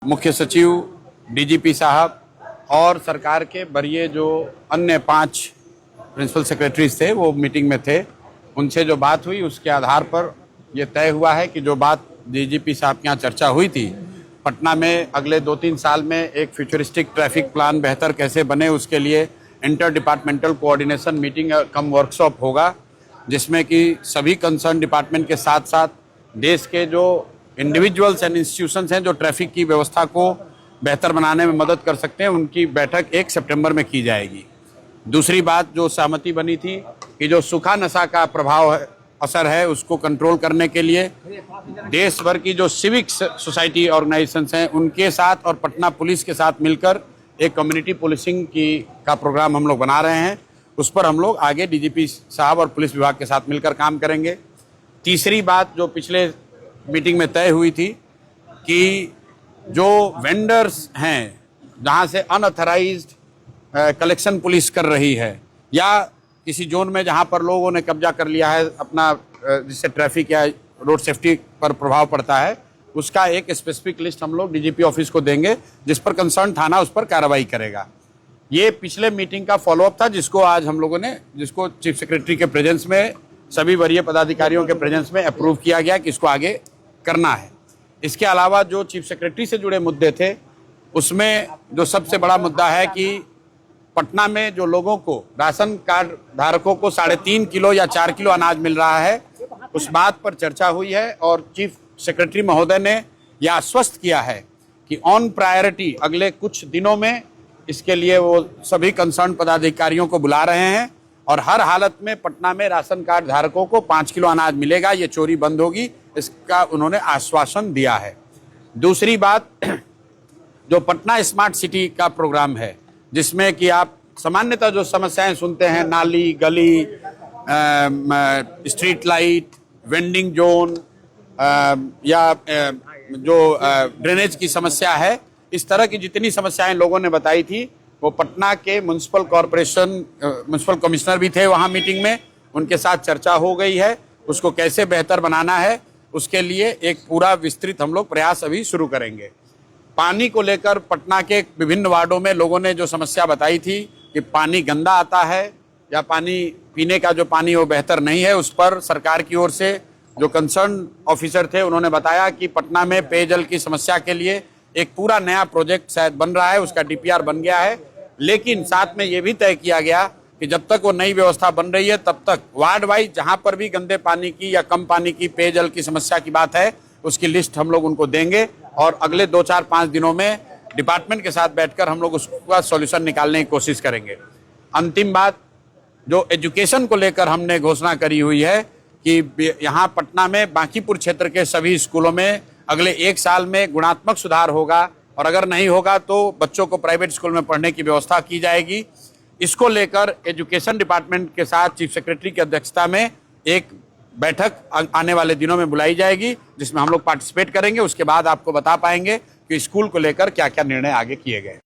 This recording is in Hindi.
मुख्य सचिव, डीजीपी साहब और सरकार के वरीय जो अन्य 5 प्रिंसिपल सेक्रेटरीज थे वो मीटिंग में थे। उनसे जो बात हुई उसके आधार पर यह तय हुआ है कि जो बात डीजीपी साहब के यहाँ चर्चा हुई थी, पटना में अगले 2-3 साल में एक फ्यूचरिस्टिक ट्रैफिक प्लान बेहतर कैसे बने उसके लिए इंटर डिपार्टमेंटल कोऑर्डिनेशन मीटिंग कम वर्कशॉप होगा, जिसमें कि सभी कंसर्न डिपार्टमेंट के साथ साथ देश के जो इंडिविजुअल्स एंड इंस्टीट्यूशंस हैं जो ट्रैफिक की व्यवस्था को बेहतर बनाने में मदद कर सकते हैं, उनकी बैठक 1 सितंबर में की जाएगी। दूसरी बात जो सहमति बनी थी कि जो सूखा नशा का प्रभाव है, असर है, उसको कंट्रोल करने के लिए देश भर की जो सिविक सोसाइटी ऑर्गेनाइजेशंस हैं उनके साथ और पटना पुलिस के साथ मिलकर एक कम्युनिटी पुलिसिंग का प्रोग्राम हम लोग बना रहे हैं। उस पर हम लोग आगे डीजीपी साहब और पुलिस विभाग के साथ मिलकर काम करेंगे। तीसरी बात जो पिछले मीटिंग में तय हुई थी कि जो वेंडर्स हैं जहां से अनऑथराइज्ड कलेक्शन पुलिस कर रही है या किसी जोन में जहां पर लोगों ने कब्जा कर लिया है अपना, जिससे ट्रैफिक या रोड सेफ्टी पर प्रभाव पड़ता है, उसका एक स्पेसिफिक लिस्ट हम लोग डीजीपी ऑफिस को देंगे, जिस पर कंसर्न थाना उस पर कार्रवाई करेगा। ये पिछले मीटिंग का फॉलोअप था जिसको आज हम लोगों ने, जिसको चीफ सेक्रेटरी के प्रेजेंस में, सभी वरीय पदाधिकारियों के प्रेजेंस में अप्रूव किया गया कि इसको आगे करना है। इसके अलावा जो चीफ सेक्रेटरी से जुड़े मुद्दे थे उसमें जो सबसे बड़ा मुद्दा है कि पटना में जो लोगों को, राशन कार्ड धारकों को 3.5 किलो या 4 किलो अनाज मिल रहा है, उस बात पर चर्चा हुई है और चीफ सेक्रेटरी महोदय ने यह आश्वस्त किया है कि ऑन प्रायोरिटी अगले कुछ दिनों में इसके लिए वो सभी कंसर्न पदाधिकारियों को बुला रहे हैं और हर हालत में पटना में राशन कार्ड धारकों को 5 किलो अनाज मिलेगा, ये चोरी बंद होगी, इसका उन्होंने आश्वासन दिया है। दूसरी बात, जो पटना स्मार्ट सिटी का प्रोग्राम है जिसमें कि आप सामान्यतः जो समस्याएं सुनते हैं, नाली, गली, स्ट्रीट लाइट, वेंडिंग जोन या जो ड्रेनेज की समस्या है, इस तरह की जितनी समस्याएं लोगों ने बताई थी वो पटना के म्युनिसिपल कॉरपोरेशन म्युनिसिपल कमिश्नर भी थे वहां मीटिंग में, उनके साथ चर्चा हो गई है। उसको कैसे बेहतर बनाना है उसके लिए एक पूरा विस्तृत हम लोग प्रयास अभी शुरू करेंगे। पानी को लेकर पटना के विभिन्न वार्डों में लोगों ने जो समस्या बताई थी कि पानी गंदा आता है या पानी पीने का जो पानी वो बेहतर नहीं है, उस पर सरकार की ओर से जो कंसर्न ऑफिसर थे उन्होंने बताया कि पटना में पेयजल की समस्या के लिए एक पूरा नया प्रोजेक्ट शायद बन रहा है, उसका डीपीआर बन गया है, लेकिन साथ में ये भी तय किया गया कि जब तक वो नई व्यवस्था बन रही है तब तक वार्ड वाइज जहां पर भी गंदे पानी की या कम पानी की पेयजल की समस्या की बात है उसकी लिस्ट हम लोग उनको देंगे और अगले 2-4-5 दिनों में डिपार्टमेंट के साथ बैठकर हम लोग उसका सॉल्यूशन निकालने की कोशिश करेंगे। अंतिम बात, जो एजुकेशन को लेकर हमने घोषणा करी हुई है कि यहाँ पटना में बांकीपुर क्षेत्र के सभी स्कूलों में अगले 1 साल में गुणात्मक सुधार होगा और अगर नहीं होगा तो बच्चों को प्राइवेट स्कूल में पढ़ने की व्यवस्था की जाएगी। इसको लेकर एजुकेशन डिपार्टमेंट के साथ चीफ सेक्रेटरी की अध्यक्षता में एक बैठक आने वाले दिनों में बुलाई जाएगी जिसमें हम लोग पार्टिसिपेट करेंगे। उसके बाद आपको बता पाएंगे कि स्कूल को लेकर क्या क्या निर्णय आगे किए गए।